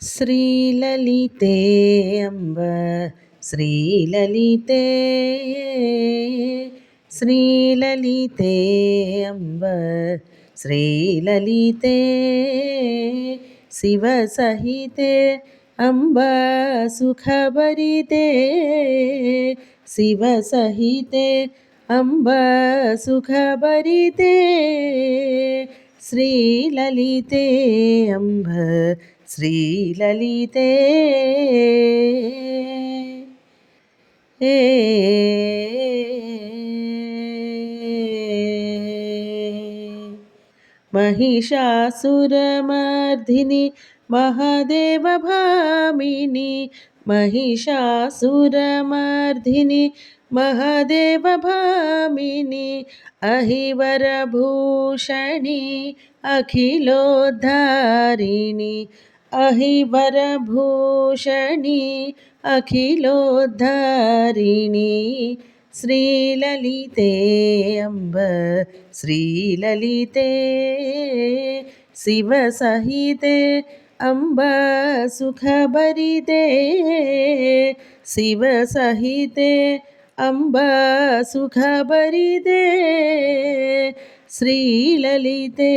श्रीललिते अम्ब श्रीललिते श्रीललिते अम्ब श्रीललिते शिवसहिते अम्ब सुखभरिते शिवसहिते अम्ब सुखभरिते श्रीललिते अम्ब श्रीललिते महिषासुरमर्दिनि महादेवभामिनि महिषासुरमर्दिनि महादेवभामिनि अहिवरभूषणि अखिलोद्धारिणि अहिवरभूषणि अखिलोद्धारिणि श्रीललिते अम्ब श्रीललिते शिवसहिते अम्ब सुखभरिते शिवसहिते अम्ब सुखभरिते श्रीललिते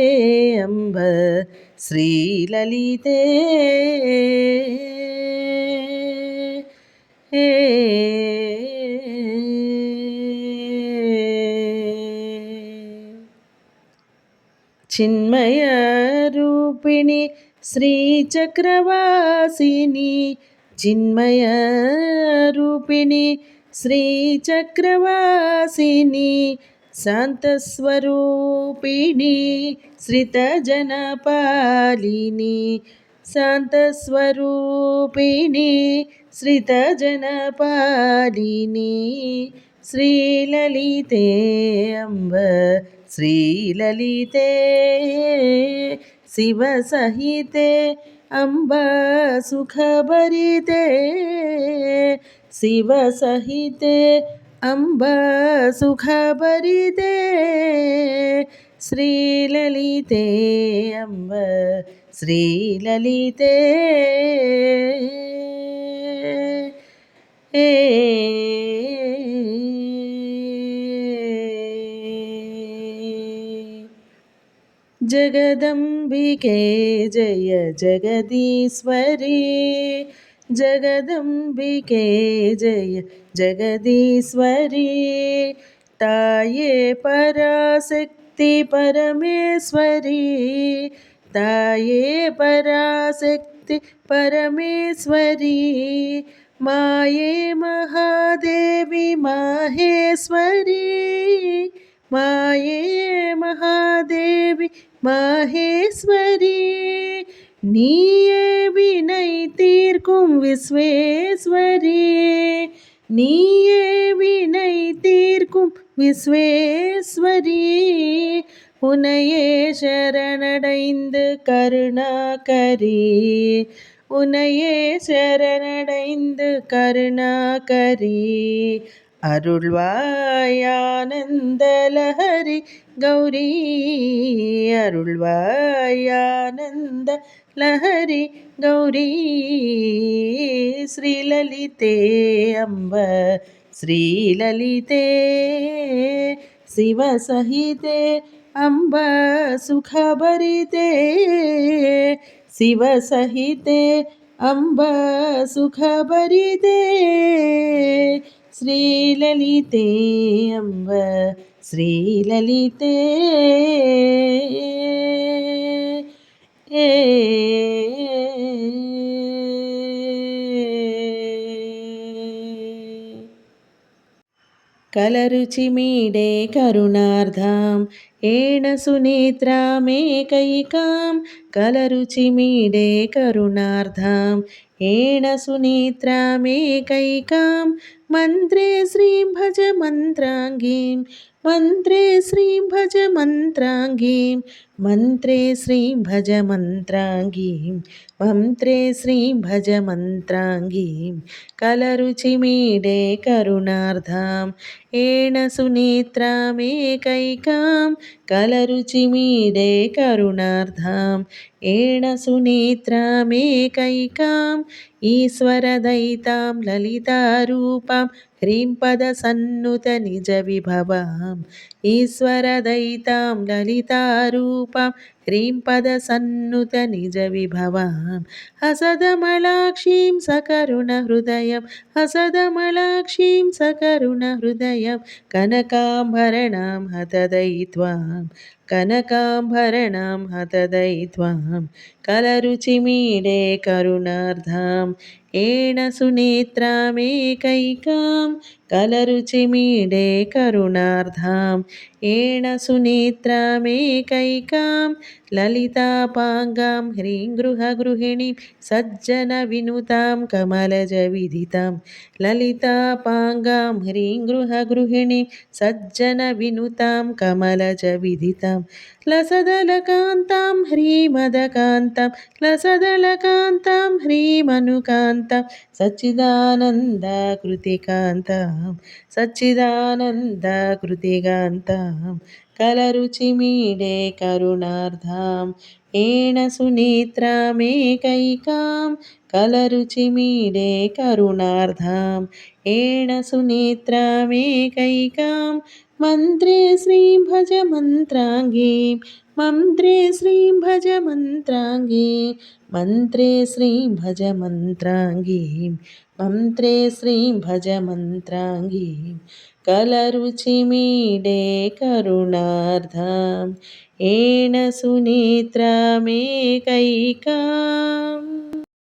अम्ब श्रीललिते चिन्मय रूपिणि श्रीचक्रवासिनि चिन्मय रूपिणि श्रीचक्रवासिनि शान्तस्वरूपिणि श्रितजनपालिनि शान्तस्वरूपिणि श्रितजनपालिनि श्रीललिते अम्ब श्रीललिते शिवसहिते अम्ब सुखभरिते शिवसहिते अम्ब सुखभरिते श्रीललिते अम्ब श्रीललिते जगदम्बिके जय जगदीश्वरी जगदम्बिके जय जगदीश्वरी ताये पराशक्ति परमेश्वरी ताये पराशक्ति परमेश्वरी माये महादेवी माहेश्वरी माये महादेवी माहेश्वरी नीये विनय तीर्कुं विश्वेश्वरी नीये विनय तीर्कुं विश्वेश्वरी उनये शरणடைந்து கருணாகரி உனையே சரணடைந்து கருணாகரி அருள்வாயானந்தலஹரி கௌரி அருள்வாயானந்த லஹரி கௌரி ஸ்ரீலலிதே அம்ப ஸ்ரீலலிதே शिवसहिते अम्ब सुखभरिते शिवसहिते अम्ब सुखभरिते श्रीललिते अम्ब श्रीललिते कलरुचिमीडे करुणार्धां येन सुनेत्रामेकैकां कलरुचिमीडे करुणार्धां येन सुनेत्रामेकैकां मन्त्रे श्रीं भज मन्त्राङ्गीं मन्त्रे श्रीं भज मन्त्राङ्गीं मन्त्रे श्रीं भज मन्त्राङ्गीं मन्त्रे श्रीं भज मन्त्राङ्गीं कलरुचिमीडे करुणार्धां येन सुनेत्रामेकैकां कलरुचिमीडे करुणार्धां येन सुनेत्रामेकैकाम् ईश्वरदयितां ललितारूपां ह्रीं पदसन्नुतनिजविभवाम् ईश्वरदयितां ललितारूपां ह्रीं पदसन्नुतनिजविभवां हसदमलाक्षीं सकरुणहृदयं हसदमलाक्षीं सकरुणहृदयं कनकाम्भरणां हतदयित्वां कनकाम्भरणां हतदयित्वां कलरुचिमीडे करुणार्धां येन सुनेत्रामेकैकां कलरुचिमीडे करुणार्धां येन सुनेत्रामेकैकां ललितापाङ्गां ह्रीं गृहगृहिणीं सज्जनविनुतां कमलजविदितां ललितापाङ्गां ह्रीं गृहगृहिणीं सज्जनविनुतां कमलजविदितां लसदलकान्तां ह्रीमदकान्तं लसदलकान्तां ह्रीमनुकान्तं सच्चिदानन्दकृतिकान्तां सच्चिदानन्दकृतिकान्तां कलरुचिमीडे करुणार्धां येन सुनेत्रामेकैकां कलरुचिमीडे करुणार्धां येन सुनेत्रामेकैकां मन्त्रे श्रीं भज मन्त्राङ्गीं मन्त्रे श्रीं भज मन्त्राङ्गीं मन्त्रे श्रीं भज मन्त्राङ्गीं मन्त्रे श्रीं भज मन्त्राङ्गीं कलरुचिमीडे करुणार्धां येन सुनेत्रामेकैकाम्